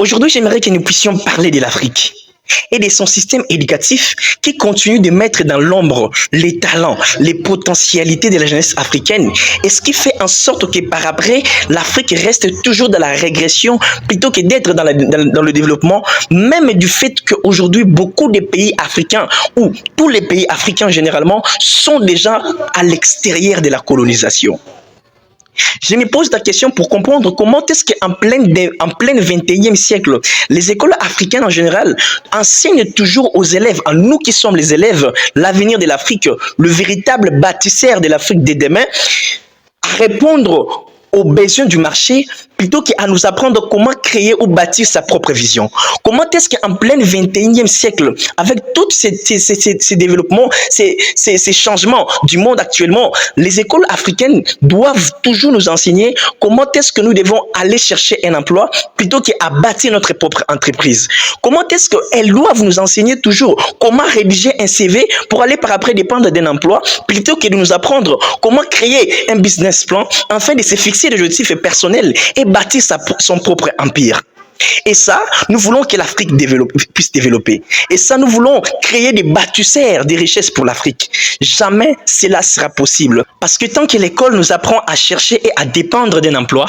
Aujourd'hui, j'aimerais que nous puissions parler de l'Afrique et de son système éducatif qui continue de mettre dans l'ombre les talents, les potentialités de la jeunesse africaine et ce qui fait en sorte que par après, l'Afrique reste toujours dans la régression plutôt que d'être dans le développement, même du fait qu'aujourd'hui, beaucoup de pays africains ou tous les pays africains généralement sont déjà à l'extérieur de la colonisation. Je me pose la question pour comprendre comment est-ce qu'en plein 21e siècle, les écoles africaines en général enseignent toujours aux élèves, à nous qui sommes les élèves, l'avenir de l'Afrique, le véritable bâtisseur de l'Afrique de demain, à répondre aux besoins du marché plutôt qu'à nous apprendre comment créer ou bâtir sa propre vision. Comment est-ce qu'en plein 21e siècle, avec tous ces développements, ces changements du monde actuellement, les écoles africaines doivent toujours nous enseigner comment est-ce que nous devons aller chercher un emploi plutôt qu'à bâtir notre propre entreprise. Comment est-ce qu'elles doivent nous enseigner toujours comment rédiger un CV pour aller par après dépendre d'un emploi plutôt que de nous apprendre comment créer un business plan afin de se fixer des objectifs personnels et bâtir son propre empire. Et ça, nous voulons que l'Afrique puisse développer. Et ça, nous voulons créer des bâtisseurs des richesses pour l'Afrique. Jamais cela sera possible. Parce que tant que l'école nous apprend à chercher et à dépendre d'un emploi,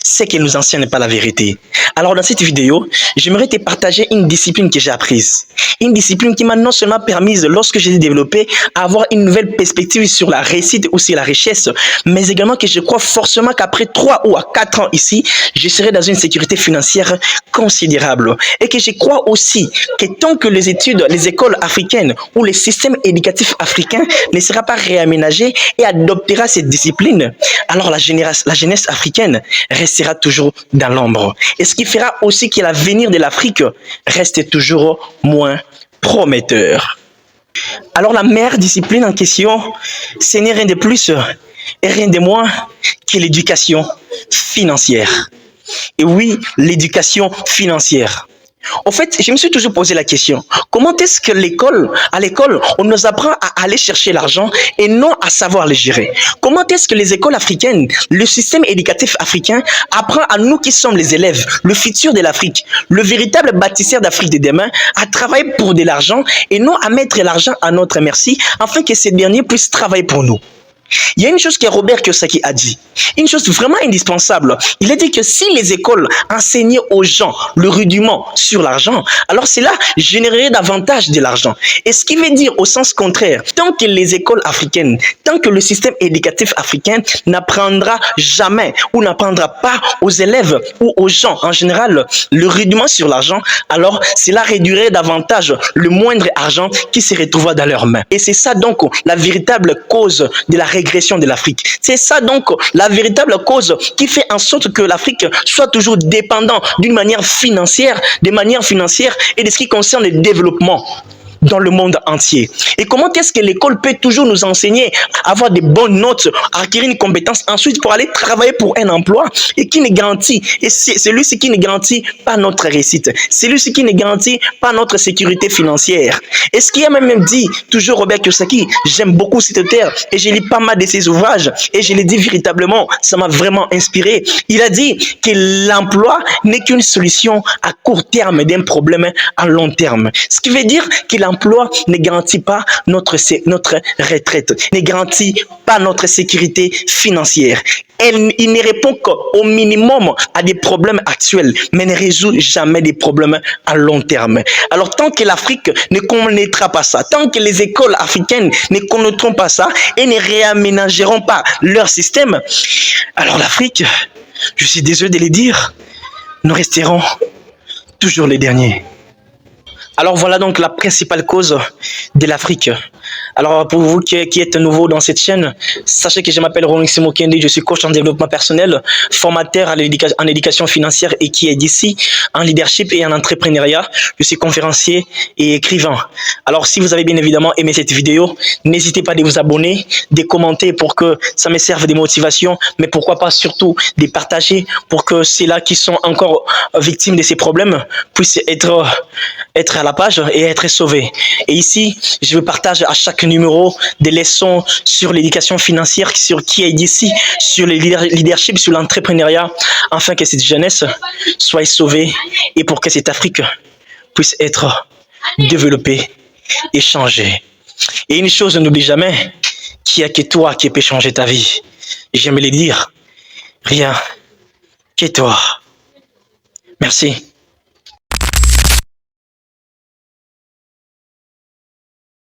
c'est qu'elle ne nous enseigne pas la vérité. Alors dans cette vidéo, j'aimerais te partager une discipline que j'ai apprise. Une discipline qui m'a non seulement permis, lorsque j'ai développé, à avoir une nouvelle perspective sur la réussite ou sur la richesse, mais également que je crois forcément qu'après 3 ou 4 ans ici, je serai dans une sécurité financière considérable. Et que je crois aussi que tant que les études, les écoles africaines ou les systèmes éducatifs africains ne sera pas réaménagé et adoptera cette discipline, alors la jeunesse africaine restera toujours dans l'ombre. Et ce qui fera aussi que l'avenir de l'Afrique reste toujours moins prometteur. Alors la meilleure discipline en question, ce n'est rien de plus et rien de moins que l'éducation financière. Et oui, l'éducation financière. En fait, je me suis toujours posé la question, comment est-ce que à l'école, on nous apprend à aller chercher l'argent et non à savoir le gérer? Comment est-ce que les écoles africaines, le système éducatif africain apprend à nous qui sommes les élèves, le futur de l'Afrique, le véritable bâtisseur d'Afrique de demain, à travailler pour de l'argent et non à mettre l'argent à notre merci afin que ces derniers puissent travailler pour nous? Il y a une chose que Robert Kiyosaki a dit, une chose vraiment indispensable. Il a dit que si les écoles enseignaient aux gens le rudiment sur l'argent, alors cela générerait davantage de l'argent. Et ce qui veut dire au sens contraire, tant que les écoles africaines, tant que le système éducatif africain n'apprendra jamais ou n'apprendra pas aux élèves ou aux gens en général le rudiment sur l'argent, alors cela réduirait davantage le moindre argent qui se retrouvera dans leurs mains. Et c'est ça donc la véritable cause de la régression de l'Afrique. C'est ça donc la véritable cause qui fait en sorte que l'Afrique soit toujours dépendante d'une manière financière, et de ce qui concerne le développement dans le monde entier. Et comment est-ce que l'école peut toujours nous enseigner à avoir des bonnes notes, à acquérir une compétence, ensuite pour aller travailler pour un emploi et qui ne garantit, et c'est celui-ci qui ne garantit pas notre réussite, c'est celui-ci qui ne garantit pas notre sécurité financière. Et ce qui a même dit, toujours Robert Kiyosaki, j'aime beaucoup cet auteur et je lis pas mal de ses ouvrages et je l'ai dit véritablement, ça m'a vraiment inspiré. Il a dit que l'emploi n'est qu'une solution à court terme d'un problème à long terme. Ce qui veut dire que l'emploi ne garantit pas notre retraite, ne garantit pas notre sécurité financière. Il ne répond qu'au minimum à des problèmes actuels, mais ne résout jamais des problèmes à long terme. Alors tant que l'Afrique ne connaîtra pas ça, tant que les écoles africaines ne connaîtront pas ça et ne réaménageront pas leur système, alors l'Afrique, je suis désolé de le dire, nous resterons toujours les derniers. Alors voilà donc la principale cause de l'Afrique. Alors pour vous qui êtes nouveau dans cette chaîne, sachez que je m'appelle Ronix Mokende, je suis coach en développement personnel, formateur en éducation financière et qui est d'ici en leadership et en entrepreneuriat. Je suis conférencier et écrivain. Alors si vous avez bien évidemment aimé cette vidéo, n'hésitez pas à vous abonner, de commenter pour que ça me serve de motivation, mais pourquoi pas surtout de partager pour que ceux-là qui sont encore victimes de ces problèmes puissent être être à la page et être sauvé. Et ici, je partage à chaque numéro des leçons sur l'éducation financière, sur qui est ici, sur le leadership, sur l'entrepreneuriat, afin que cette jeunesse soit sauvée et pour que cette Afrique puisse être développée et changée. Et une chose, n'oublie jamais qu'il n'y a que toi qui peux changer ta vie. J'aime le dire, rien que toi. Merci.